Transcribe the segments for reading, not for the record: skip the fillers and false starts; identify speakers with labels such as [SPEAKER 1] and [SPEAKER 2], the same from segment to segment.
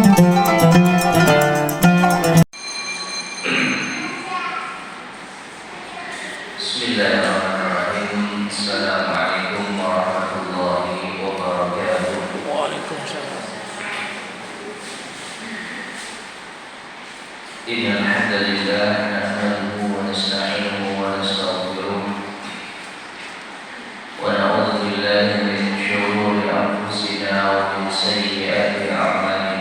[SPEAKER 1] Bismillahirrahmanirrahim. Assalamualaikum warahmatullahi wabarakatuh.
[SPEAKER 2] Waalaikumsalam.
[SPEAKER 1] Innal hamdalillah nahmaduhu wa nasta'inuhu wa nastaghfiruh wa na'udzu billahi min shururi anfusina wa min sayyiati a'malina.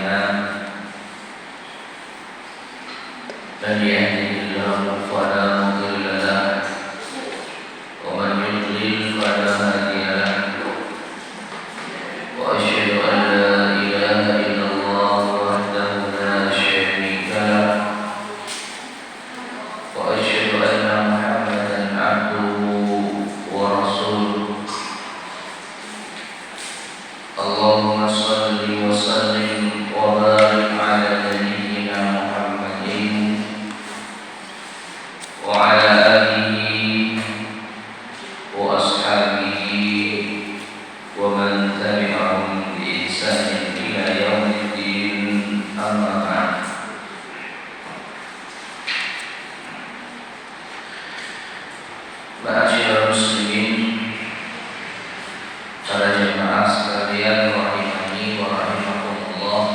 [SPEAKER 1] Man yahdihillahu fala mudilla lahu wa man yudlil fala hadiya lahu. Wa asyhadu an la ilaha illallah wahdahu la syarika lahu wa asyhadu anna Muhammadan abduhu wa rasuluh. Allahumma shalli wa sallim wa barik ala nabiyyina Muhammadin wa ala alihi wa ashabihi wa man tabi'ahum bi ihsanin ila yaumiddin, amma ba'd. Ma'asyiral muslimin, para jemaah sekalian rahimani wa rahimakumullah.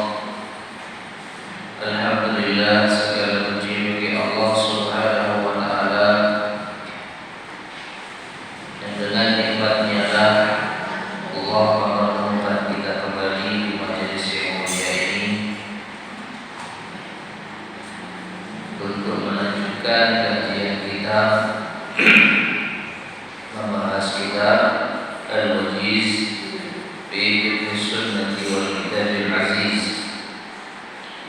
[SPEAKER 1] Alhamdulillah, segala puji bagi Allah Subhanahu wa taala yang dengan nikmatnya lah Allah mempertemukan kita kembali di majelis yang mulia ini untuk melanjutkan kajian kita membahas kitab Al-Wajiz fi Fiqh Sunnah wal Kitabil Aziz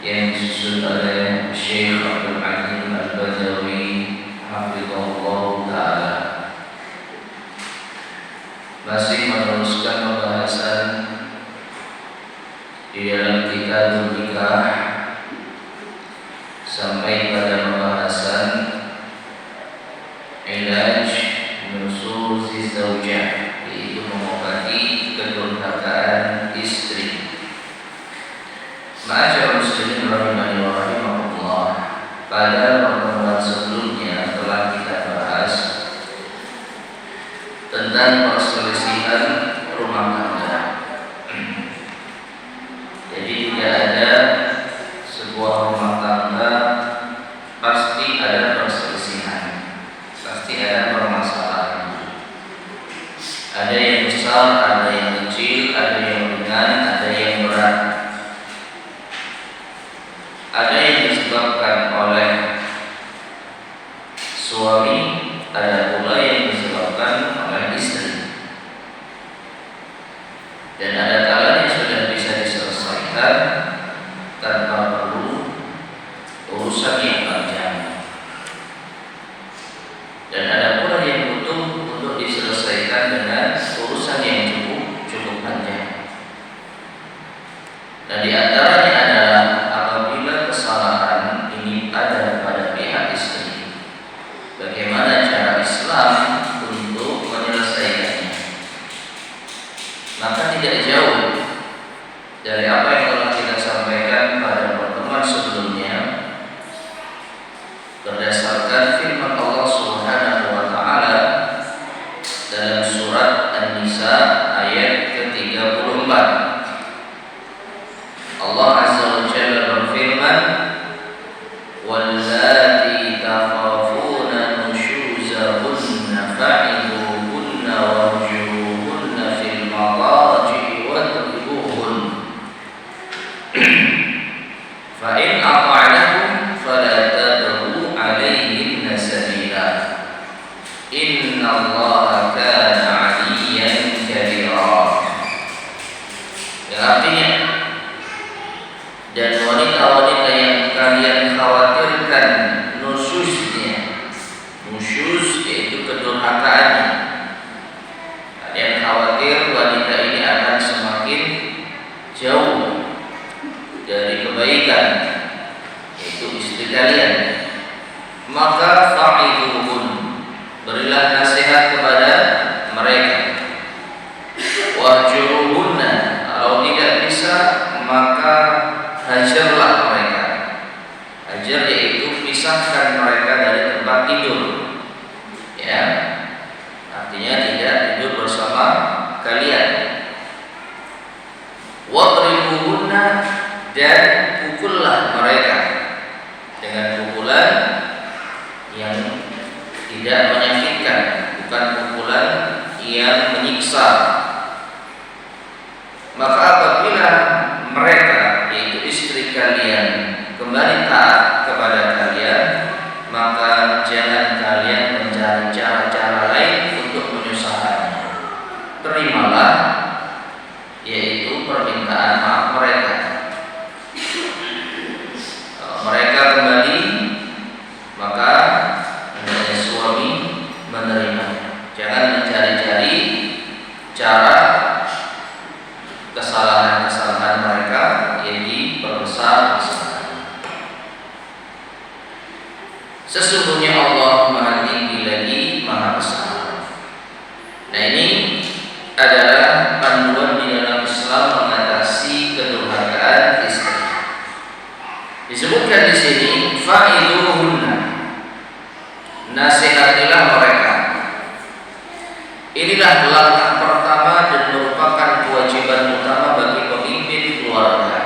[SPEAKER 1] yang disusun oleh Syekh Abdul Hakim Al-Badawi hafizahullah ta'ala. Masih meneruskan pembahasan di dalam kitab nikah sampai pada pembahasan ilaj nusuzi zaujah, yaitu mengobati kedurhakaan istri. Ma'asyiral muslimin rahimani wa rahimakumullah, pada pertemuan sebelumnya telah kita bahas tentang perselisihan rumah tangga. Jadi tidak ada sebuah rumah tangga pasti ada perselisihan, pasti ada permasalahan. Ada yang besar, ada yang kecil, ada yang ringan, ada yang berat. Ada yang disebabkan oleh suami, ada pula yang disebabkan oleh istri. Dan ada kalanya sudah bisa diselesaikan tanpa perlu urusan yang panjang. Dan ada pula yang butuh untuk diselesaikan dengan urusan yang cukup panjang. Dan di antaranya adalah apabila kesalahan ini ada pada pihak istri, bagaimana cara Islam untuk menyelesaikannya. Maka tidak jauh dari apa yang telah kita sampaikan pada pertemuan sebelumnya berdasarkan firman Allah Subhanahu wa taala dalam surat An-Nisa ayat ke-34. Allah Azza wa Jalla berfirman, "Wallati takhafuna nushuzahunna fa'iduhunna wahjuruhunna fil madaji wadribuhun fa in ata'nakum fala tad'u 'alayhinna sabila innallaha kana 'aliyyan kabira." Yang artinya, dan wanita-wanita yang kalian khawatirkan nusyuznya, nusyuz yaitu kedurhakaannya, kalian khawatir wanita ini akan semakin jauh dari kebaikan, yaitu istri kalian, maka fa'iduhun, berilah nasihat kepada mereka. Wahjuruhunna, kalau tidak bisa maka hajar dan pukullah mereka dengan pukulan yang tidak menyakitkan, bukan pukulan yang menyiksa. Maka apabila mereka, yaitu istri kalian, kembali taat kepada kalian, maka jangan kalian mencari cara-cara lain untuk menyusahkannya. Terimalah, yaitu permintaan maaf mereka. Kalau mereka kembali, maka hendaknya suami menerimanya. Jangan mencari-cari cara kesalahan-kesalahan mereka yang diperbesar. Sesungguhnya Allah Maha Tinggi lagi Maha Besar. Nah, ini adalah panduan di dalam Islam mengatasi kedurhakaan istri. Disebutkan di sini fa'iduhunna, nasihatilah mereka. Inilah langkah pertama dan merupakan kewajiban utama bagi pemimpin keluarga.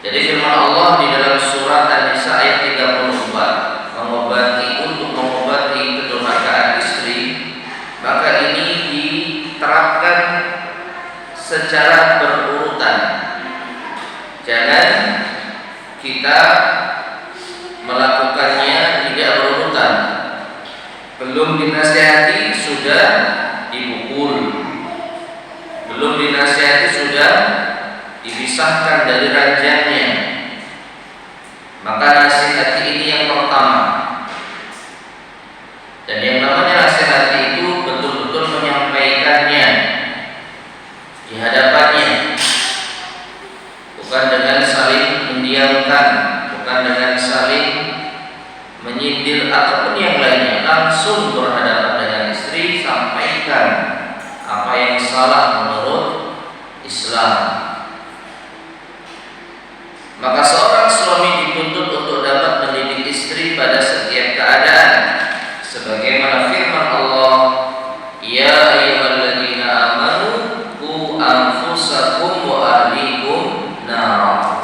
[SPEAKER 1] Jadi firman Allah di dalam surat An-Nisa ayat 34, mengobati kedurhakaan istri, maka ini diterapkan secara berurutan. Jangan kita melakukannya tidak berurutan. Belum dinasihati sudah dipukul, belum dinasihati sudah dipisahkan dari ranjangnya. Maka nasihati ini yang pertama. Dan yang namanya nasihati itu betul-betul menyampaikannya di hadapannya, bukan dengan saling mendiamkan, bukan dengan saling menyindir ataupun yang lainnya. Langsung berhadapan dengan istri, sampaikan apa yang salah menurut Islam. Maka seorang suami dituntut untuk dapat mendidik istri pada setiap keadaan, sebagaimana firman Allah, ya ayyuhalladzina amanu qu anfusakum wa ahlikum nara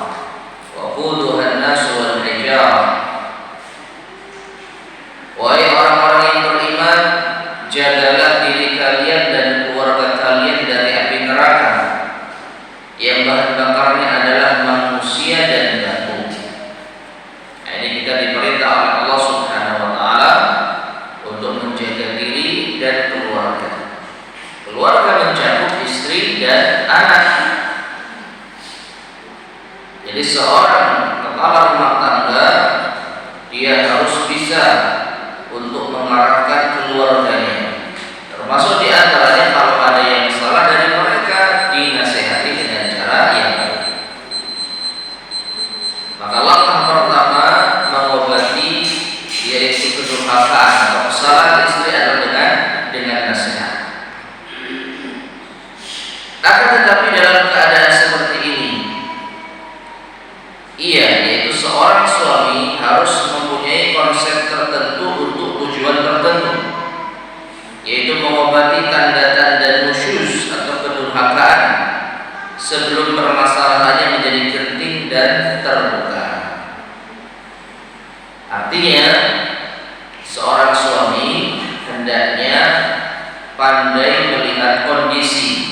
[SPEAKER 1] wa quduha an-nas wal hijarah. Wahai orang-orang yang beriman, jagalah diri kalian dan keluarga kalian dari api neraka yang bahan bakarnya adalah manusia dan batu. Nah, ini kita diperintah oleh Allah Subhanahu wa taala untuk menjaga diri dan keluarga. Keluarga mencakup istri dan anak. Jadi seorang kepala rumah tangga, dia harus bisa untuk mengarahkan keluarganya. Termasuk di antaranya kalau ada yang salah dari mereka, dinasihati dengan cara yang baik. Maka langkah pertama mengobati yaitu kedurhakaan atau kesalahan istri adalah dengan nasihat. Akan tetapi dalam keadaan seperti ini, yaitu seorang suami harus mempunyai konsep tertentu untuk tujuan tertentu, yaitu mengobati tanda-tanda nusyuz atau kedurhakaan sebelum permasalahannya menjadi genting dan terbuka. Artinya, seorang suami hendaknya pandai melihat kondisi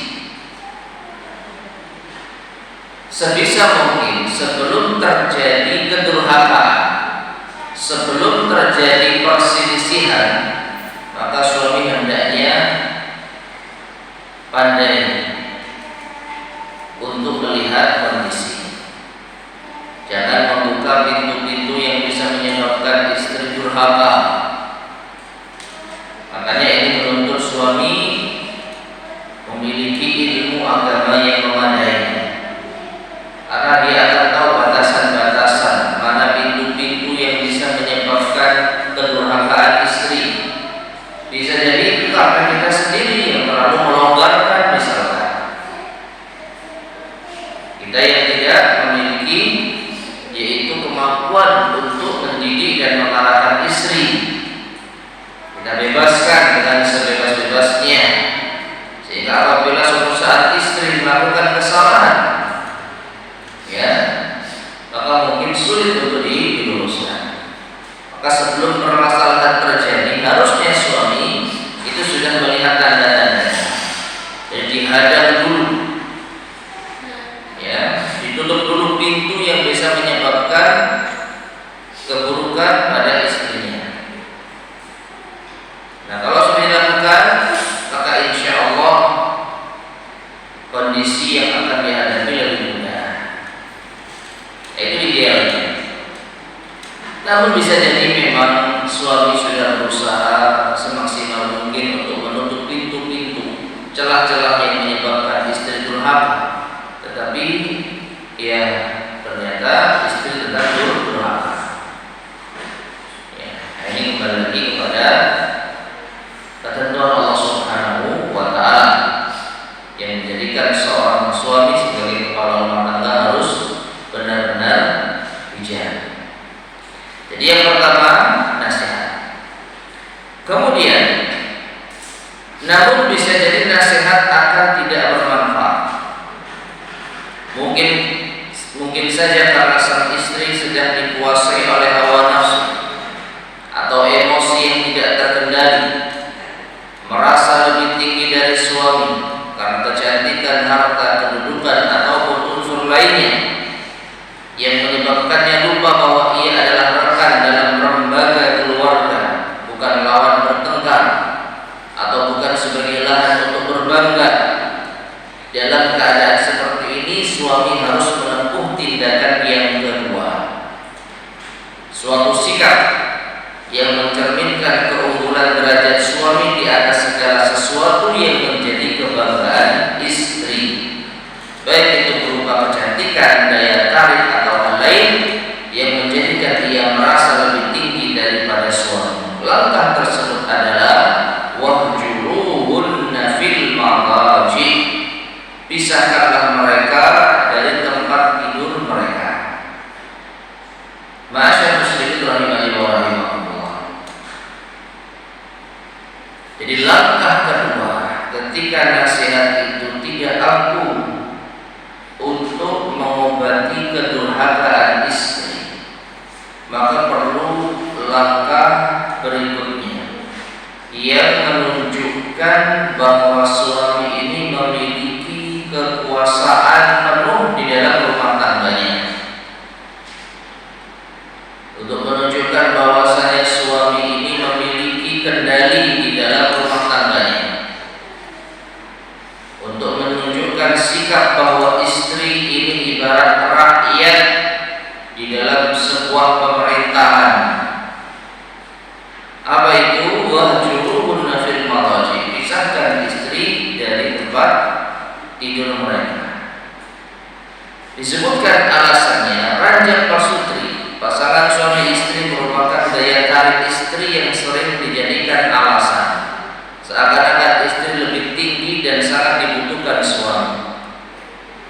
[SPEAKER 1] sebisa mungkin sebelum terjadi kedurhakaan, sebelum terjadi perselisihan. Maka suami hendaknya pandai untuk melihat kondisi. Jangan membuka pintu-pintu yang bisa menyebabkan istri durhaka. Makanya ini menuntut suami memiliki ilmu agama yang memadai, karena dia akan tahu batasan-batasan mana pintu-pintu yang bisa menyebabkan kedurhakaan istri. Bisa jadi itu karena kita sendiri yang terlalu melonggarkan, misalkan kita yang tidak memiliki yaitu kemampuan untuk mendidik dan mengarahkan istri. Kita bebaskan dengan sebebas-bebasnya, sehingga apabila suatu saat istri melakukan kesalahan, yang akan dihadapi lebih mudah. Itu idealnya. Namun bisa jadi memang suami sudah berusaha semaksimal mungkin untuk menutup pintu-pintu celah-celah yang menyebabkan istri durhaka, tetapi ya ternyata istri tetap durhaka. Ya, ini kembali lagi kepada ketentuan Allah Subhanahu wa Ta'ala yang menjadikan seorang suami sebagai kepala rumah tangga harus benar-benar bijak. Jadi yang pertama nasihat. Kemudian, namun bisa jadi nasihat akan tidak bermanfaat. Mungkin saja karena sang istri sedang dikuasai oleh hawa nafsu atau emosi yang tidak terkendali, merasa lebih tinggi dari suami karena kecantikan, harta, kedudukan ataupun unsur lainnya yang menyebabkannya lupa bahwa ia adalah rekan dalam lembaga keluarga, bukan lawan bertengkar atau bukan sebagai lahan untuk berbangga. Dalam keadaan seperti ini, suami harus menempuh tindakan yang kedua, suatu sikap yang mencerminkan keunggulan derajat suami di atas segala sesuatu yang menjadi kebanggaan istri, baik itu berupa kecantikan, daya tarik atau hal lain yang menjadikan ia merasa lebih tinggi daripada suami. Langkah tersebut adalah wahjuruhunna fil madaji, pisahkanlah mereka dari tempat tidur mereka. Ma'asyar muslimin rahimani wa rahimakumullah. Jadi langkah kedua ketika nasihat itu tidak ampuh untuk mengobati kedurhakaan istri, maka perlu langkah berikutnya yang menunjukkan bahwa suami ini memiliki kekuasaan penuh di dalam rumah tangganya. Untuk menunjukkan bahwasanya suami ini memiliki kendali di dalam rumah tangganya, untuk menunjukkan sikap bahwa istri ini ibarat rakyat di dalam sebuah pemerintahan. Apa itu? Wahjuruhunna fil madaji, pisahkan istri dari tempat tidur mereka. Disebutkan alasannya, ranjang pasutri, pasangan suami istri merupakan daya tarik istri yang sering dijadikan alasan, seakan-akan istri lebih tinggi dan sangat dibutuhkan suami.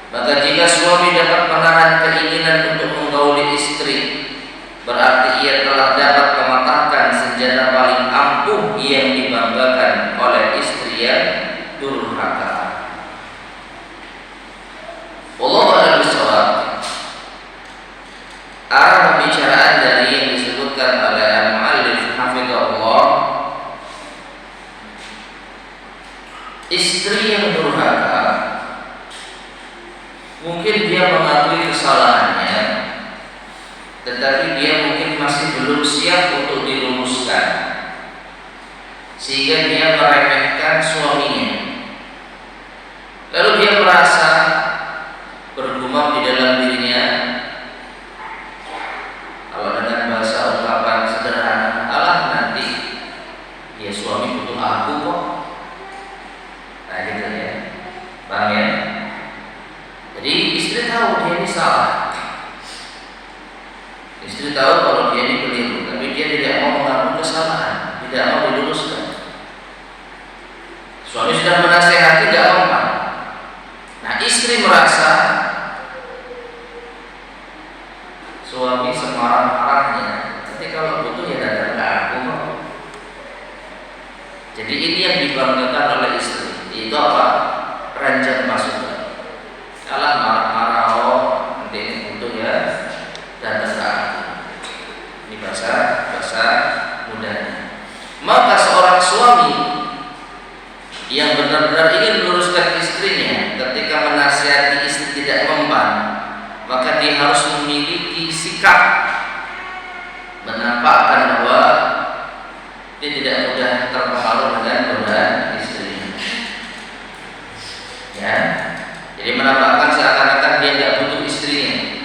[SPEAKER 1] Maka jika suami dapat menahan keinginan untuk menggauli istri, berarti ia telah dapat mematahkan senjata paling ampuh yang dibanggakan oleh istri yang durhaka. Wallahu a'lam bishawab. Arah pembicaraan dari yang disebutkan oleh al-muallif hafizahullah, istri yang durhaka mungkin dia mengakui kesalahannya, tetapi dia mungkin masih belum siap untuk diluluskan, sehingga dia meremehkan suaminya. Lalu dia merasa bergumam di dalam dirinya, kalau dengan bahasa ungkapan sederhana, alah nanti ya suami butuh aku kok. Nah gitu ya, paham ya? Jadi istri tahu dia ini salah, istri tahu kalau dia ini keliru, tapi dia tidak mau mengaku kesalahan, tidak mau diluruskan. Suami sudah menasehati, tidak mempan. Nah istri merasa suami semarah-marahnya, nanti kalau butuh ya datang ke aku. Jadi ini yang dibanggakan oleh istri, itu apa? Ranjang pasutri. Kalah marah-marah, oh nanti butuh ya datang ke aku. Ini bahasa mudahnya. Maka seorang suami yang benar-benar ingin meluruskan istrinya ketika menasihati istri tidak mempan, maka dia harus memiliki sikap menampakkan bahwa dia tidak mudah terpengaruh dengan godaan istrinya. Ya, jadi Jadi menampakkan seakan-akan dia nggak butuh istrinya.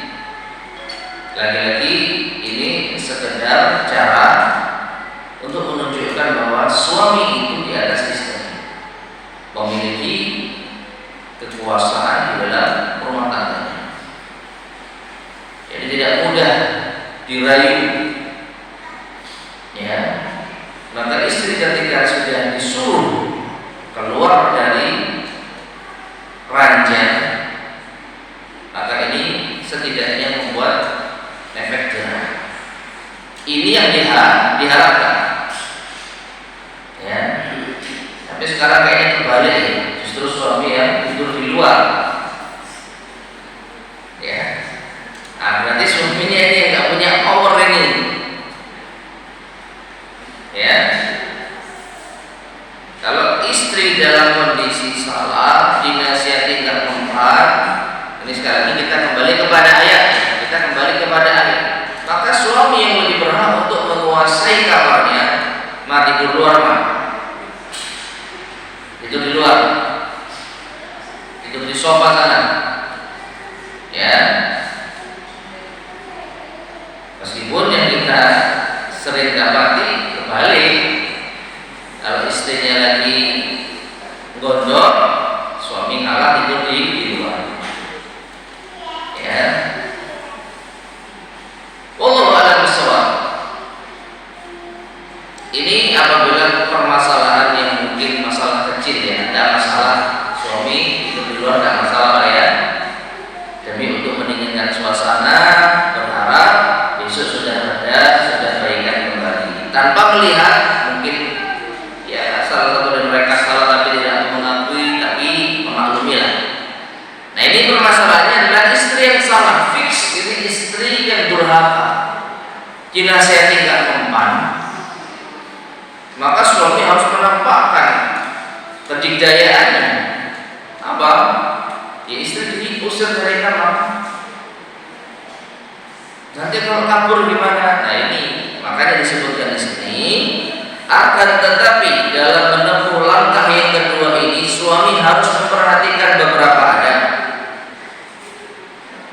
[SPEAKER 1] Lagi-lagi ini sekedar cara untuk menunjukkan bahwa suami itu di atas istri, memiliki kekuasaan di dalam rumah tangganya. Jadi tidak mudah dirayu. Ya, maka istri ketika sudah disuruh keluar dari ranjang, maka ini setidaknya membuat efek jerah. Ini yang diharapkan. Ya, tapi sekarang kayaknya terbalik ya. Justru suami yang tidur di luar. Ya, berarti suaminya ini yang nggak punya power ini. Ya, kalau istri dalam kondisi salah, dinasihati nggak mempan, ini sekarang ini kita kembali kepada ayat, maka suami yang lebih berhak untuk menguasai kamarnya, mati di luar mah, itu di luar, itu di sofa sana, ya. Meskipun yang kita sering dapati kebalik, kalau istrinya lagi gondok, suami kalah tidur di luar. Ya. Wallahu a'lam bishawab. Ini apabila permasalahan yang mungkin masalah kecil ya, ada masalah suami tidur di luar, tidak masalah ya. Demi untuk mendinginkan suasana, berharap besok sudah baikan kembali, tanpa melihat mungkin ya salah satu dari mereka salah tapi tidak mengakui, tapi memaklumi lah. Nah, ini permasalahannya adalah istri yang salah fix, ini istri yang durhaka, dinasihati nggak mempan, maka suami harus menampakkan kedikdayaannya. Apa? Ya, istri diusir dari kamar. Nanti kalau kabur gimana? Nah, ini makanya disebutkan di sini. Akan tetapi dalam menempuh langkah yang kedua ini, suami harus memperhatikan beberapa adab.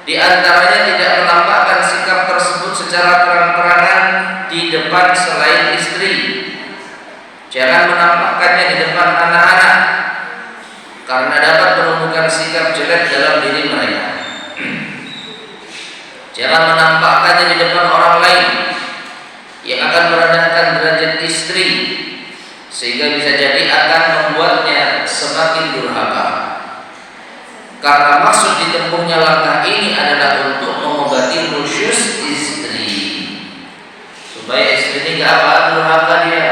[SPEAKER 1] Di antaranya tidak menampakkan sikap tersebut secara terang-terangan di depan selain istri. Jangan menampakkannya di depan anak-anak, karena dapat menumbuhkan sikap jelek dalam diri mereka. Jangan menampakkannya di depan orang lain, yang akan merendahkan derajat istri, sehingga bisa jadi akan membuatnya semakin durhaka. Karena maksud ditempuhnya langkah ini adalah untuk mengobati nusyuz istri, supaya istri ini gak apa durhaka dia,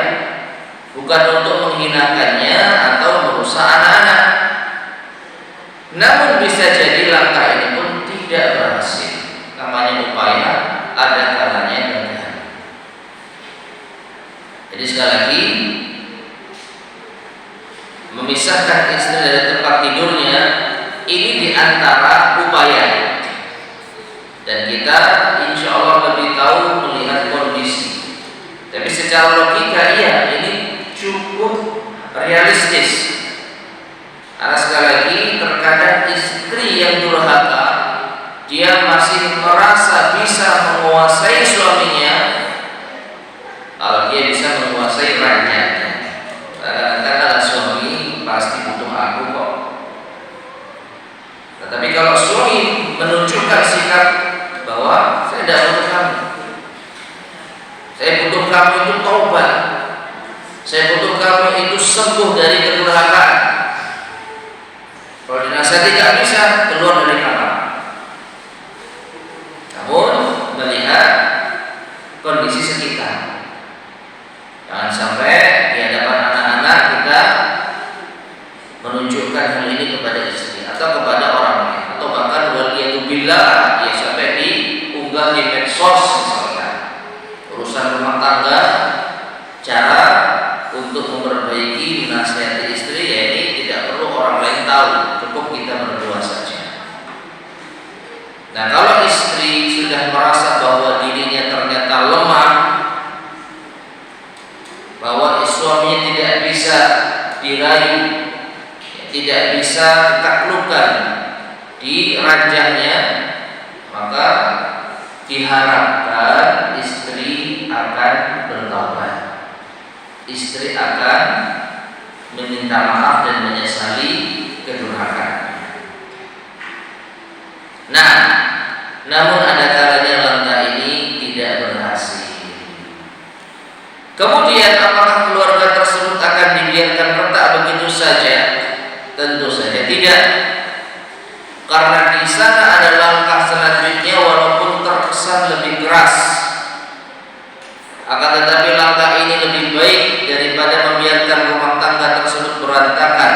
[SPEAKER 1] bukan untuk menghinakannya atau merusak anak-anak. Namun bisa jadi langkah ini pun tidak berhasil. Namanya upaya, ada kalanya gagal. Jadi sekali lagi, memisahkan istri dari tempat tidurnya ini diantara upaya, dan kita insya Allah lebih tahu melihat kondisi. Tapi secara logika iya, ini cukup realistis. Karena sekali lagi, terkadang istri yang durhaka, dia masih merasa bisa menguasai suaminya, kalau dia bisa menguasai ranjangnya. Kadang-kadang suami pasti butuh aku kok. Tetapi kalau suami menunjukkan sikap bahwa saya tidak butuh kamu, saya butuh kamu itu taubat, saya butuh kamu itu sembuh dari kedurhakaan. Kalau dinasihati tidak bisa, keluar dari kamar. Namun melihat kondisi sekitar, jangan sampai di hadapan anak-anak kita menunjukkan hal ini kepada istri atau kepada orang lain, atau bahkan waliyatubillah ya sampai diunggah di medsos misalnya. Urusan rumah tangga, cara untuk memperbaiki nasihati istri, ya ini tidak perlu orang lain tahu, cukup kita berdua saja. Nah, kalau istri sudah merasa bahwa dirinya ternyata lemah, bahwa suaminya tidak bisa dirayu, tidak bisa ditaklukkan, di ranjangnya, maka diharapkan istri akan bertaubat. Istri akan meminta maaf dan menyesali kedurhakaan. Nah, namun ada kalanya langkah ini tidak berhasil. Kemudian apakah keluarga tersebut akan dibiarkan retak begitu saja? Tentu saja tidak. Karena di sana ada langkah selanjutnya walaupun terkesan lebih keras. Akan tetapi langkah ini lebih baik daripada membiarkan rumah tangga tersebut berantakan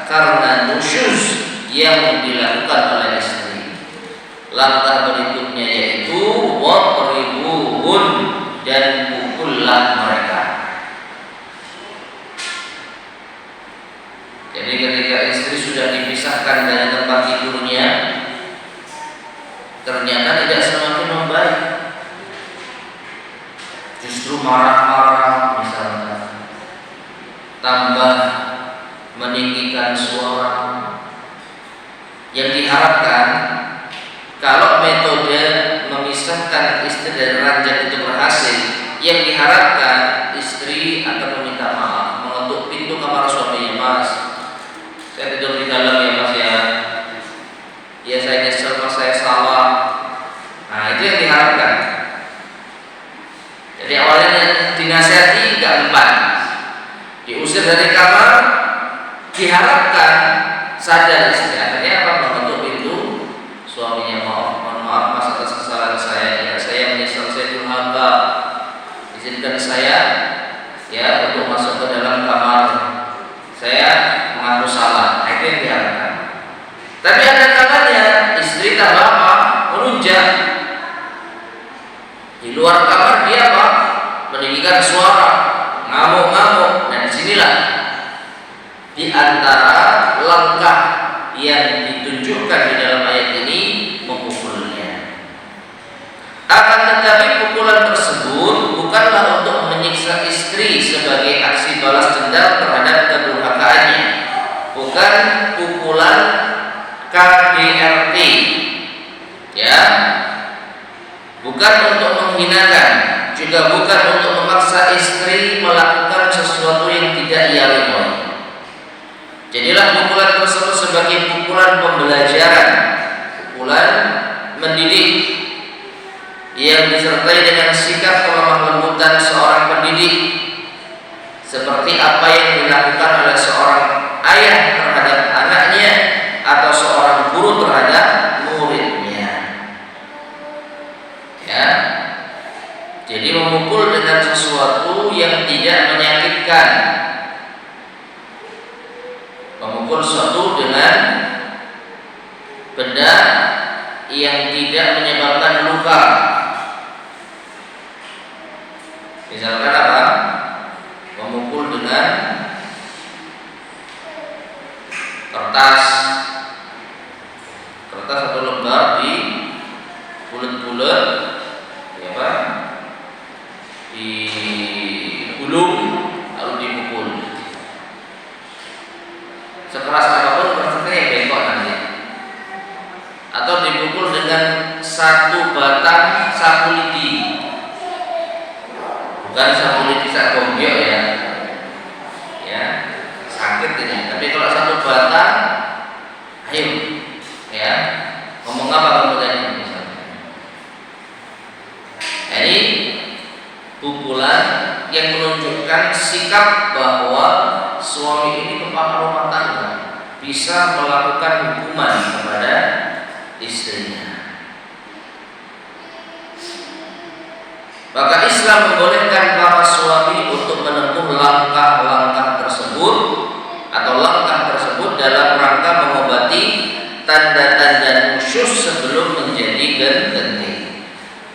[SPEAKER 1] karena nusyuz yang dilakukan oleh istri. Langkah berikutnya yaitu wadribuhun, dan pukullah mereka. Jadi ketika istri sudah dipisahkan dari tempat tidurnya, ternyata tidak semakin membaik, justru marah-marah misalnya, tambah meninggikan suara. Yang diharapkan, kalau metode memisahkan istri dari ranjang itu berhasil, yang diharapkan istri akan meminta maaf, mengetuk pintu kamar suaminya. Mas, saya tidur di dalam ya mas ya. Ya saya nyesel mas, saya salah. Nah itu yang diharapkan. Jadi awalnya dinasihati gak mempan, diusir dari kamar, diharapkan sadar istri. Akhirnya apa? Mengetuk pintu suaminya. Mohon maaf mas atas kesalahan saya. Ya saya menyesal, saya durhaka. Izinkan saya ya untuk masuk ke dalam kamar. Saya mengaku salah. Itu yang diharapkan. Tapi ada kalanya istri tak apa melunjak di luar kamar, dia apa? Meninggikan suara, ngamuk-ngamuk. Dan disinilah di antara langkah yang ditunjukkan di dalam ayat ini memukulnya. Akan tetapi pukulan tersebut bukanlah untuk menyiksa istri sebagai aksi balas dendam terhadap kedurhakaannya. Bukan pukulan KDRT, ya, bukan untuk menghinakan, juga bukan untuk memaksa istri melakukan sesuatu yang tidak ia ridhoi. Jadilah pukulan tersebut sebagai pukulan pembelajaran, pukulan mendidik yang disertai dengan sikap kelemah lembutan seorang pendidik, seperti apa yang dilakukan oleh seorang ayah terhadap anaknya atau seorang guru terhadap muridnya. Ya, jadi memukul dengan sesuatu yang tidak menyakitkan, memukul sesuatu dengan benda yang tidak menyebabkan luka. Misalkan apa? Memukul dengan kertas atau lembar di bulat-bulat, ya apa? Digulung lalu dipukul. Sekeras apapun kertasnya yang bengkok nanti. Atau dipukul dengan satu batang sapu lidi. Bukan sapu lidi sak gombyok ya. Ya, sakit ini. Tapi kalau satu batang, ayo, ya, ngomong apa kamu tadi misalnya. Ini pukulan yang menunjukkan sikap bahwa suami ini kepala rumah tangga, bisa melakukan hukuman kepada istrinya. Maka Islam membolehkan para suami untuk menempuh langkah-langkah tersebut atau langkah tersebut dalam rangka mengobati tanda-tanda nusyuz sebelum menjadi genting.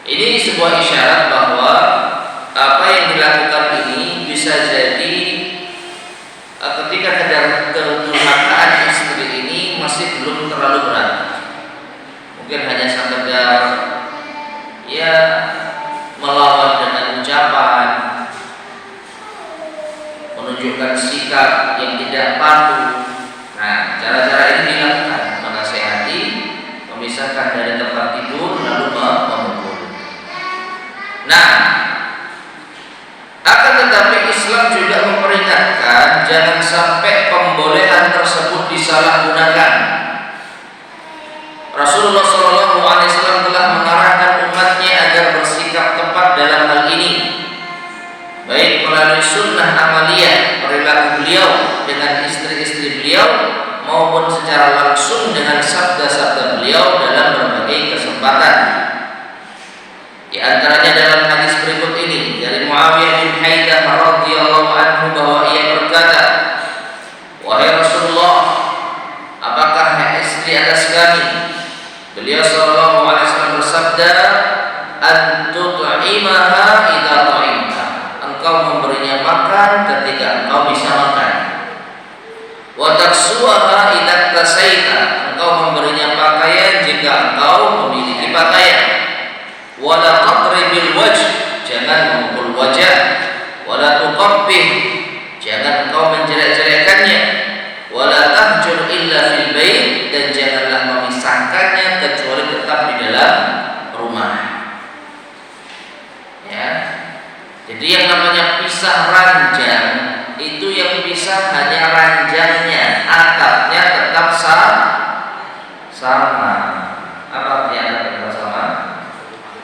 [SPEAKER 1] Ini sebuah isyarat bahwa apa yang dilakukan ini bisa jadi ketika kedurhakaan istri ini masih belum terlalu berat. Mungkin hanya sekedar ya melawan dengan ucapan, menunjukkan sikap yang tidak patuh. Nah, cara-cara ini dilakukan, menasehati memisahkan dari tempat tidur lalu memukul. Nah, akan tetapi Islam juga memperingatkan jangan sampai pembolehan tersebut disalahgunakan. Rasulullah SAW telah mengarahkan umatnya agar bersikap tepat dalam hal ini, baik melalui sunnah amaliyah perilaku beliau dengan istri-istri beliau maupun secara langsung dengan sabda-sabda beliau dalam berbagai kesempatan. Di antaranya dalam hadis berikut ini dari Muawiyah bin Haidah radhiyallahu anhu bahwa ia berkata, "Wahai Rasulullah, apakah istri atas kami?" Beliau sallallahu alaihi wasallam bersabda, "An tut'imaha idza ta'imta." Engkau memberinya makan ketika engkau bisa makan. Wa taksuha idza tasaita. Engkau memberinya pakaian jika engkau memiliki pakaian. Wala tadribil wajh, jangan memukul wajah. Wala tuqabbih, jangan engkau menjelek-jelekkannya. Wala tahjur illa fil bait, dan janganlah memisahkannya kecuali tetap di dalam rumah. Ya. Jadi yang namanya pisah ranjang itu yang pisah hanya ranjangnya, atapnya tetap sama. Apa artinya tetap sama?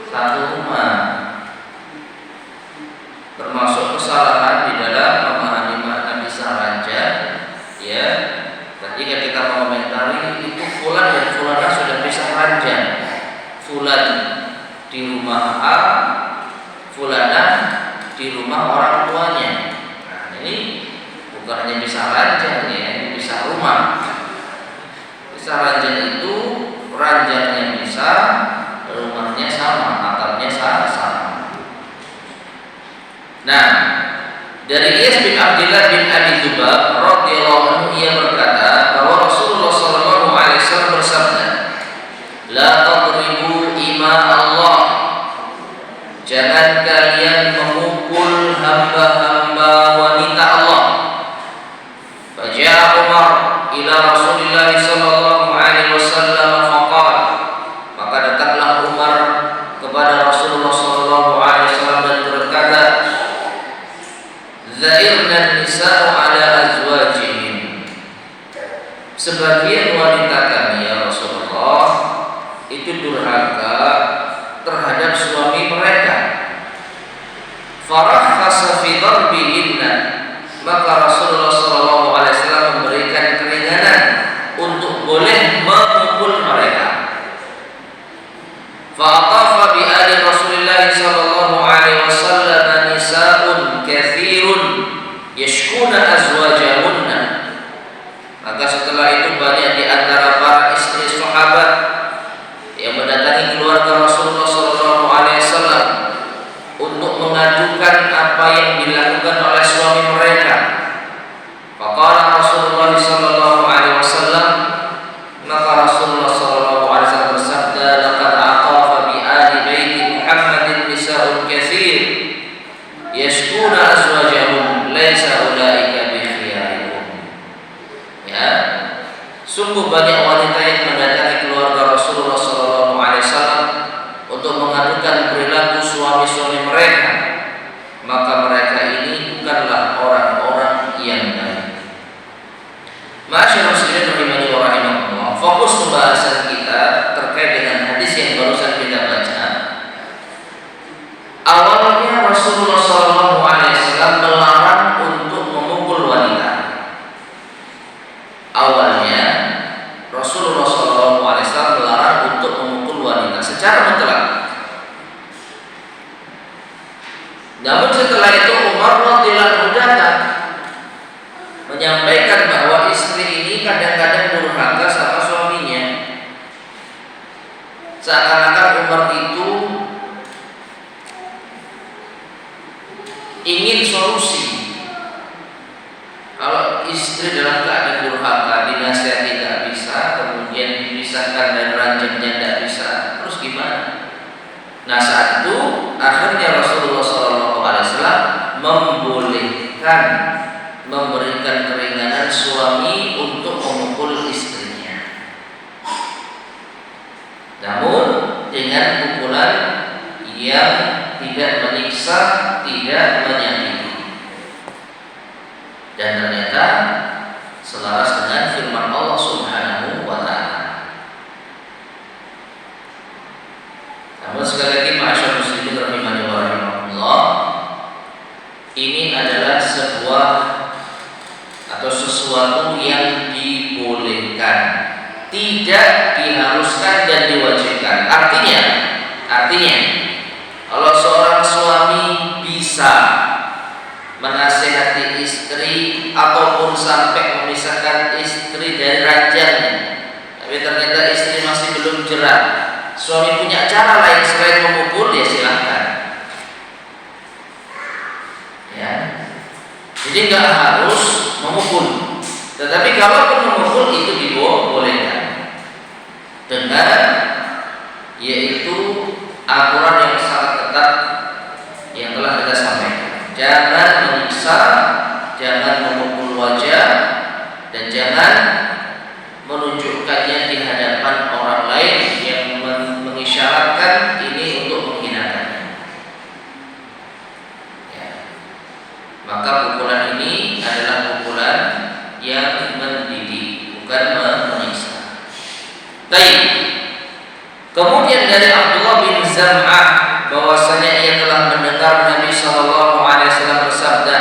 [SPEAKER 1] Satu rumah. Termasuk kesalahan di dalam memahami makna pisah ranjang, ya. Tadi ketika mengomentari itu fulan dan fulana sudah pisah ranjang. Fulan di rumah A, fulana di rumah orang tuanya. Nah, ini bukan hanya pisah ranjang ya, ini pisah rumah. Pisah ranjang itu ranjangnya bisa, rumahnya sama, atapnya sama. Nah, dari Iyas bin Abdillah bin Abi Dzubab radhiyallahu anhu ia berkata bahwa Rasulullah sallallahu alaihi wasallam bersabda, "La tadribu ima Allah." Jangan kalian memukul hamba-hamba wanita Allah. Faja'a Umar ila Rasulillah sallallahu alaihi wasallam faqala, maka datanglah Umar kepada Rasulullah sallallahu alaihi wasallam dan berkata, "Zairna nisa'u ala azwajihim." Sebagian wanita kami ya Rasulullah itu durhaka terhadap suami mereka. Farakhasa fi darbihinna, maka Rasulullah sallallahu alaihi wasallam memberikan keringanan untuk boleh memukul mereka. Fa'atafa bi ali Rasulillah sallallahu alaihi wasallam nisa'un katsirun yashkuna azwajahunna. Maka setelah itu banyak di antara para istri sahabat yang mendatangi keluarga Rasulullah sallallahu alaihi wasallam untuk mengadukan apa yang dilakukan oleh suami mereka. Faqala Rasulullah sallallahu alaihi wasallam, maka Rasulullah sallallahu alaihi wasallam bersabda, "Laqad aqafa bi ahli baiti Muhammadin nisa'un katsir yashkuna azwajahum laisa ulaika bi khiyarikum." Ya, sungguh banyak wanita yang mendatangi keluarga Rasulullah sallallahu alaihi wasallam untuk mengadukan perilaku suami-suami mereka, maka mereka ini bukanlah orang-orang yang baik. Ma'asyiral muslimin rahimani wa rahimakumullah. Fokus pembahasan kita terkait dengan hadis yang barusan kita baca. Awalnya Rasulullah sallallahu alaihi wasallam melarang untuk memukul wanita. Awalnya Rasulullah sallallahu alaihi wasallam melarang untuk memukul wanita secara mutlak. Namun setelah itu Umar radhiyallahu anhu datang menyampaikan bahwa istri ini kadang-kadang durhaka sama suaminya. Seakan-akan Umar itu ingin solusi. Kalau istri dalam keadaan durhaka, dinasihati tidak bisa, kemudian dipisahkan dan ranjangnya tidak bisa, terus gimana? Nah, saat itu akhirnya Rasulullah SAW membolehkan, memberikan keringanan suami untuk memukul istrinya. namun dengan pukulan yang tidak menyiksa, tidak menyakiti. Dan ternyata selaras dengan firman Allah Subhanahu wa taala. Namun sekali lagi ma'asyar muslimin rahimani wa rahimakumullah, ini adalah sebuah atau sesuatu yang dibolehkan, tidak diharuskan dan diwajibkan. Artinya kalau seorang suami bisa menasihati istri ataupun sampai memisahkan istri dari ranjangnya, tapi ternyata istri masih belum jerah, suami punya cara lain selain memukul, ya silahkan. Ya, jadi nggak harus memukul, tetapi kalaupun memukul itu dibolehkan dengan yaitu aturan yang sangat ketat yang telah kita sampaikan. Jangan menyiksa, jangan memukul wajah, dan jangan menunjukkannya di hadapan orang lain yang mengisyaratkan ini untuk menghinakannya. Ya. Maka pukulan ini adalah pukulan yang mendidik, bukan menyiksa. Baik. Kemudian dari Abdullah bin Zam'ah bahwasanya ia telah mendengar Nabi sallallahu alaihi wasallam bersabda,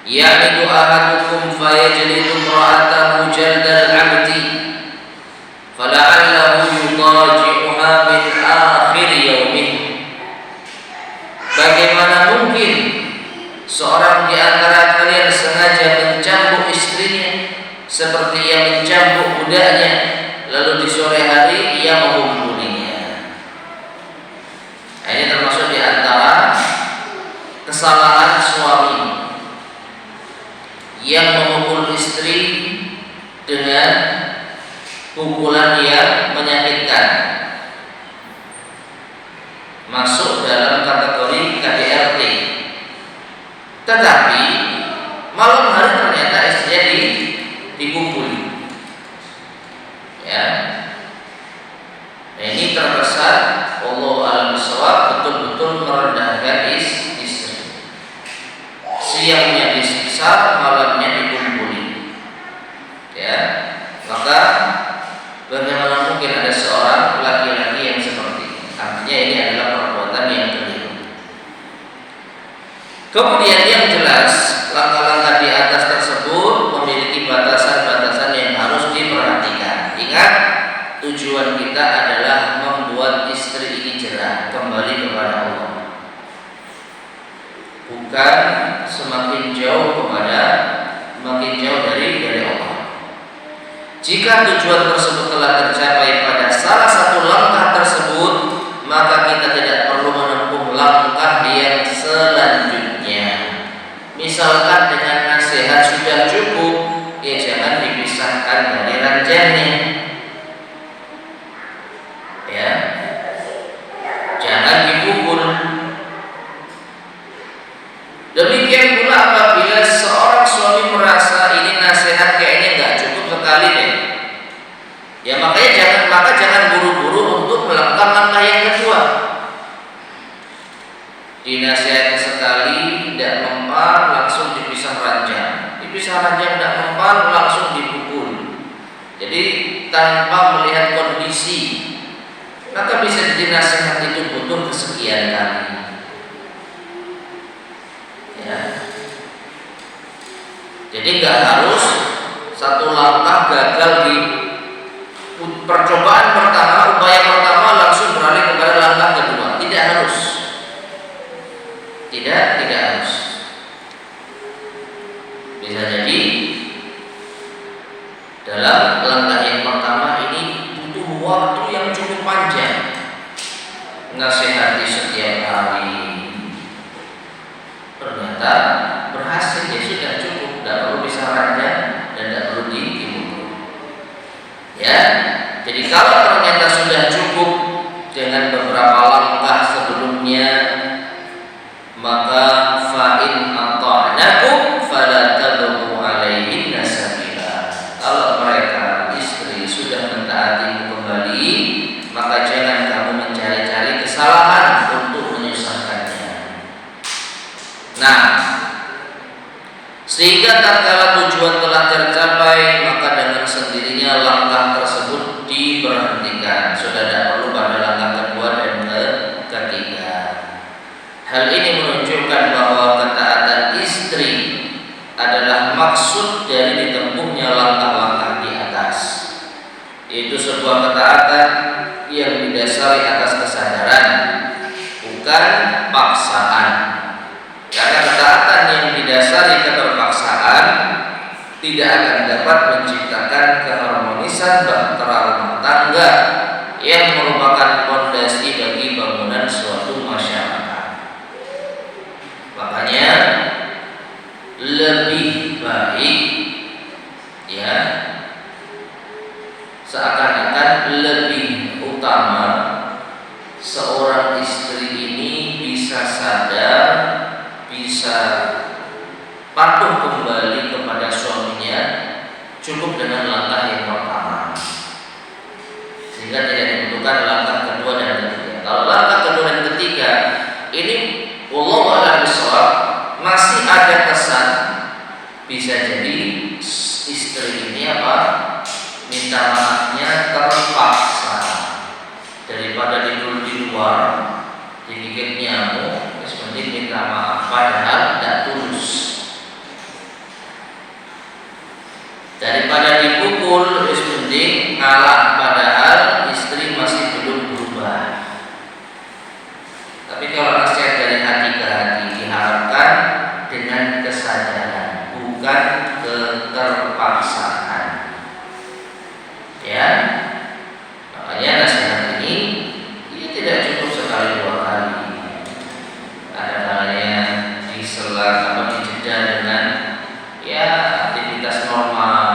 [SPEAKER 1] "Ya'nidu ahadukum fayajlidu imra'atahu jaldal 'abdi, fala'allahu yudaji'uha min akhir yaumih." Bagaimana mungkin seorang di antara kalian sengaja mencambuk istrinya seperti ia mencambuk budaknya, lalu di sore hari ia memukulinya. Nah, ini termasuk di antara kesalahan suami yang memukul istri dengan pukulan yang menyakitkan, masuk dalam kategori KDRT. Tetapi malam hari ternyata istrinya dipukuli. Ya. Nah, ini terkesan Allah alam bisawab betul-betul merendahkan istri. Siangnya disiksa, malamnya dipukuli. Ya. Maka bagaimana mungkin ada seorang laki-laki yang seperti ini? Artinya ini adalah perbuatan yang keliru. Kemudian yang jelas, langkah-langkah di atas tersebut memiliki batasan-batasan yang harus diperhatikan. Ingat, tujuan kita adalah membuat istri ini jerah kembali kepada Allah, bukan semakin jauh dari Allah. Jika tujuan tersebut telah tercapai pada salah satu langkah tersebut, maka kita tidak perlu menempuh langkah yang selanjutnya. Misalkan dengan nasihat sudah cukup, ya jangan dipisahkan dari ranjangnya. Ya, jangan dipukul. Demikian pula apabila seorang suami merasa ini nasihat kayaknya nggak cukup sekali deh, ya makanya jangan buru-buru untuk melakukan langkah yang kedua. Dinasihati sekali tidak mempan, langsung dipisah ranjang. Dipisah ranjang tidak mempan, langsung dipukul. Jadi tanpa melihat kondisi, maka bisa jadi nasihat itu butuh kesekian kali. Ya. Jadi nggak harus satu langkah gagal di percobaan pertama, upaya pertama langsung beralih kepada langkah kedua. Tidak harus. Tidak harus. Bisa jadi dalam langkah yang pertama ini butuh waktu yang cukup panjang, nasihati setiap hari. Ternyata berhasil, ya sudah cukup, tidak perlu pisah ranjang dan tidak perlu dipukul. Ya, jadi kalau ternyata sudah cukup dengan beberapa langkah sebelumnya, maka fa'in ata'nakum fala tabghu 'alaihinna sabila. Kalau mereka istri sudah mentaatimu kembali, maka jangan kamu mencari-cari kesalahan untuk menyusahkannya. Nah, sehingga tatkala tujuan telah tercapai, maka dengan sendirinya langkah tersebut diberhentikan. Sudah tidak perlu pada langkah kedua dan ketiga. Hal ini menunjukkan bahwa ketaatan istri adalah maksud dari ditempuhnya langkah-langkah di atas. Itu sebuah ketaatan yang didasari atas kesadaran, bukan paksaan. Karena ketaatan yang didasari keterpaksaan tidak akan dapat menciptakan keharmonisan bahtera rumah tangga yang merupakan fondasi bagi bangunan suatu masyarakat. Makanya lebih baik, ya, seakan-akan lebih utama seorang istri ini bisa sadar, bisa patuh kembali kepada suaminya cukup dengan langkah yang pertama, sehingga tidak dibutuhkan langkah kedua dan ketiga. Kalau langkah kedua dan ketiga ini wallahu a'lam bishawab masih ada kesan, bisa jadi istri ini minta maafnya terpaksa, daripada tidur di luar digigit nyamuk, mending minta maaf padahal tidak tulus. Daripada dipukul, mending ngalah padahal istri masih belum berubah. Tapi kalau nasihat dari hati ke hati diharapkan dengan kesadaran, bukan keterpaksaan. Ya, makanya nasihat ini tidak cukup sekali dua kali. Ada kalanya disela dijeda dengan aktivitas normal,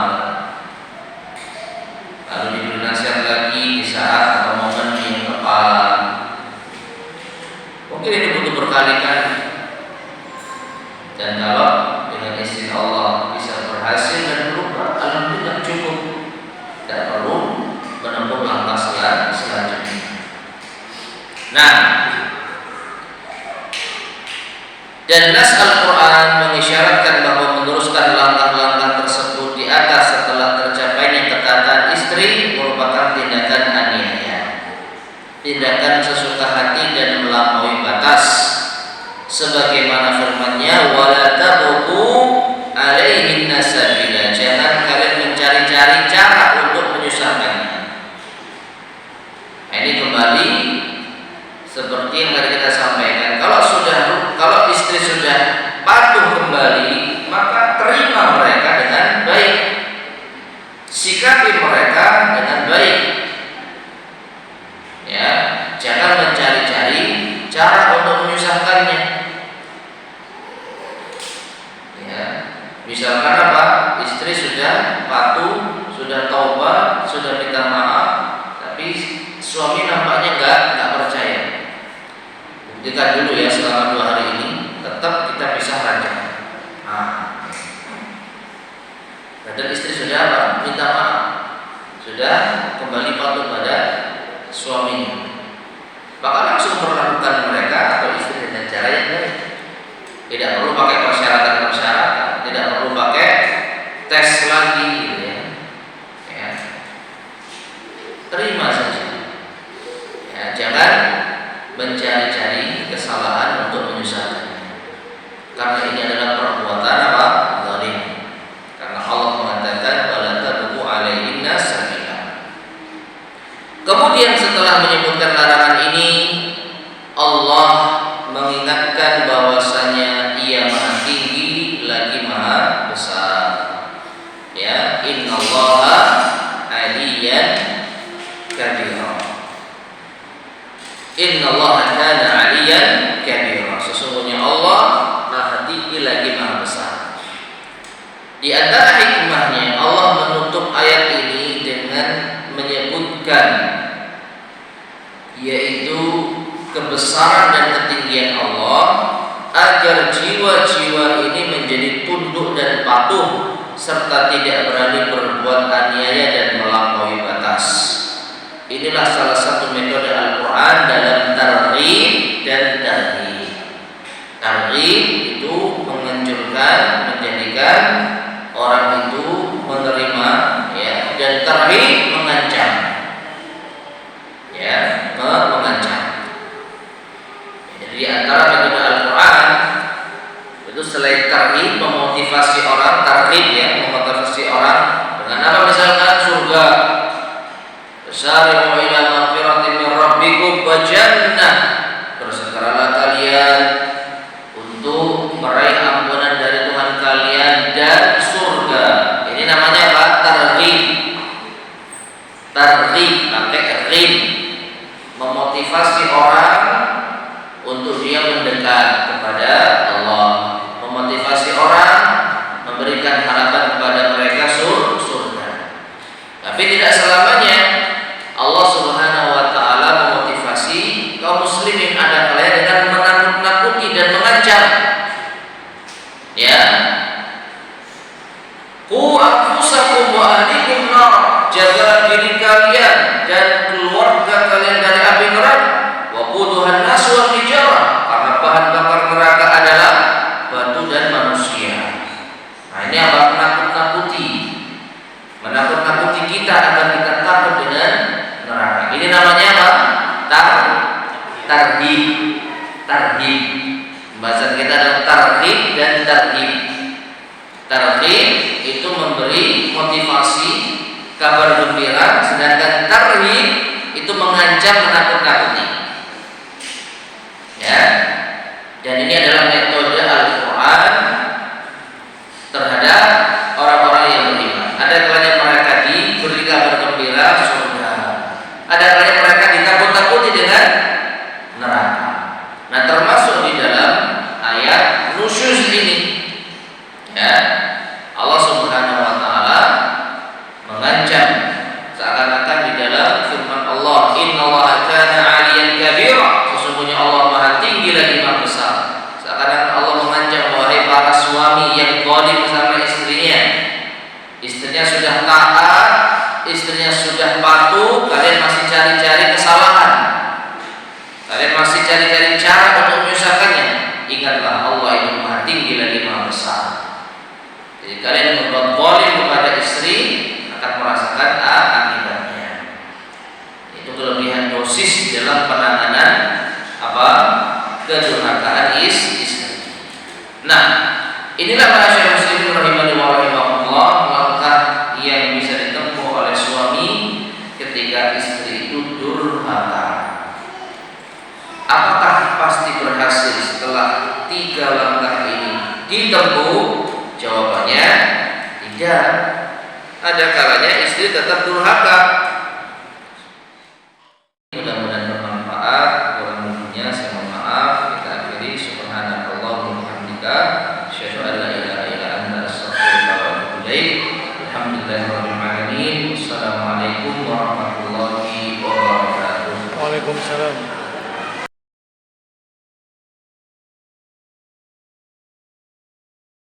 [SPEAKER 1] lalu diberi nasihat lagi di saat atau momen yang tepat. Mungkin ini butuh berkali-kali. Dan kalau dengan izin Allah bisa berhasil dan berubah, alhamdulillah cukup. Tidak perlu menempuh langkah selanjutnya. Nah, dan nas Al-Quran mengisyaratkan bahwa meneruskan langkah-langkah tersebut di atas setelah tercapainya ketaatan istri merupakan tindakan aniaya, tindakan sesuka hati dan melampaui batas, sebagaimana firman-Nya wala tabghu alaihinna sabila, jangan kalian mencari-cari cara untuk menyusahkannya. Nah, ini kembali seperti yang tadi kita sampaikan, kalau istri sudah patuh kembali, maka terima mereka dengan baik, sikapi mereka dengan baik. Ya, jangan mencari-cari cara untuk menyusahkannya. Ya, misalkan istri sudah patuh, sudah taubat, sudah minta maaf, tapi suami nampaknya enggak percaya. Buktikan dulu ya selama 2 hari ini, tetap kita pisah ranjang. Dan istri sudah minta maaf, sudah kembali patuh pada suaminya, maka langsung perlakukan mereka atau istri dengan cara yang baik. Tidak perlu pakai persyaratan, tidak perlu pakai tes lagi, gitu ya. Terima saja. Ya, jangan mencari-cari kesalahan untuk menyusahkannya, karena ini adalah perbuatan zalim. Karena Allah mengatakan wala tabghu alaihinna sabila. Kemudian setelah menyebutkan larangan ini, Allah mengingatkan bahwasanya Ia Maha Tinggi lagi Maha Besar. Ya, innallaha aliyan kabira. Innallaha kana aliyan kabira. Sesungguhnya Allah Maha Tinggi lagi Maha Besar. Di antara hikmahnya Allah menutup ayat ini dengan menyebutkan, yaitu kebesaran dan ketinggian Allah, agar jiwa-jiwa ini menjadi tunduk dan patuh serta tidak berani berbuat aniaya dan melampaui batas. Inilah salah satu metode Al-Quran dalam targhib dan tarhib. Targhib itu menganjurkan, menjadikan orang itu menerima, ya, dan tarhib mengancam, ya, mengancam. Jadi antara metode Al-Quran itu selain tarhib memotivasi orang, tarhib ya, memotivasi orang dengan apa, misalkan surga, Sari'u ila maghfiratin min rabbikum wa jannah, bersegeralah kalian untuk meraih ampunan dari Tuhan kalian dan surga. Ini namanya apa? Targhib. Targhib pakai rib, memotivasi orang untuk dia mendekat kepada Allah, memotivasi orang, memberikan harapan kepada mereka surga. Tapi tidak selamanya Allah Subhanahu wa taala memotivasi kaum muslimin ada kalanya dengan menakut-nakuti dan mengancam. Ya. Qu anfusakum wa ahlikum nar, jaga diri kalian dan keluarga kalian dari api neraka. Wa quduhan nas wal hijarah, karena bahan bakar neraka adalah batu dan manusia. Nah, ini apa? Menakut-nakuti kita agar kita takut dengan neraka. Ini namanya apa? Tarhib. Tarhib. Pembahasan kita adalah tarhib dan tarhib. Tarhib itu memberi motivasi, kabar gembira, sedangkan tarhib itu mengancam, menakut-nakuti. Ya. Dan ini adalah metode Al-Quran terhadap orang-orang yang beriman. Ada kalanya mereka diberi kabar gembira surga, ada kalanya mereka ditakut-takuti dengan neraka. Nah, termasuk di dalam ayat nusyuz ini, ya, Allah Subhanahu wa taala mengancam seakan-akan di dalam firman Allah, innallaha kana 'aliyan kabira, sesungguhnya Allah Maha tinggi lagi Maha besar. Seakan-akan Allah mengancam, wahai para suami yang zalim sama istrinya. Istrinya sudah taat, istrinya sudah patuh, kalian masih cari-cari kesalahan, kalian masih cari-cari cara untuk menyusahkannya. Ingatlah, Allah itu Maha tinggi lagi Maha besar. Jadi kalian berbuat zalim kepada istri akan merasakan akibatnya. Itu kelebihan dosis dalam penanganan apa? Kedurhakaan istri. Nah, inilah masyarakat muslimin rahimani wa rahimakumullah, langkah yang bisa ditempuh oleh suami ketika istri itu durhaka. Apakah pasti berhasil setelah 3 langkah ini ditempuh? Jawabannya tidak. Ada kalanya istri tetap durhaka. Mudah-mudahan bermanfaat. Kurang lebihnya saya mohon maaf. Kita akhiri. Subhanallahi wa bihamdika, asyhadu an la ilaha illa anta, astaghfiruka wa atubu ilaik. Alhamdulillahirabbil alamin. Assalamualaikum warahmatullahi wabarakatuh.
[SPEAKER 2] Waalaikumsalam.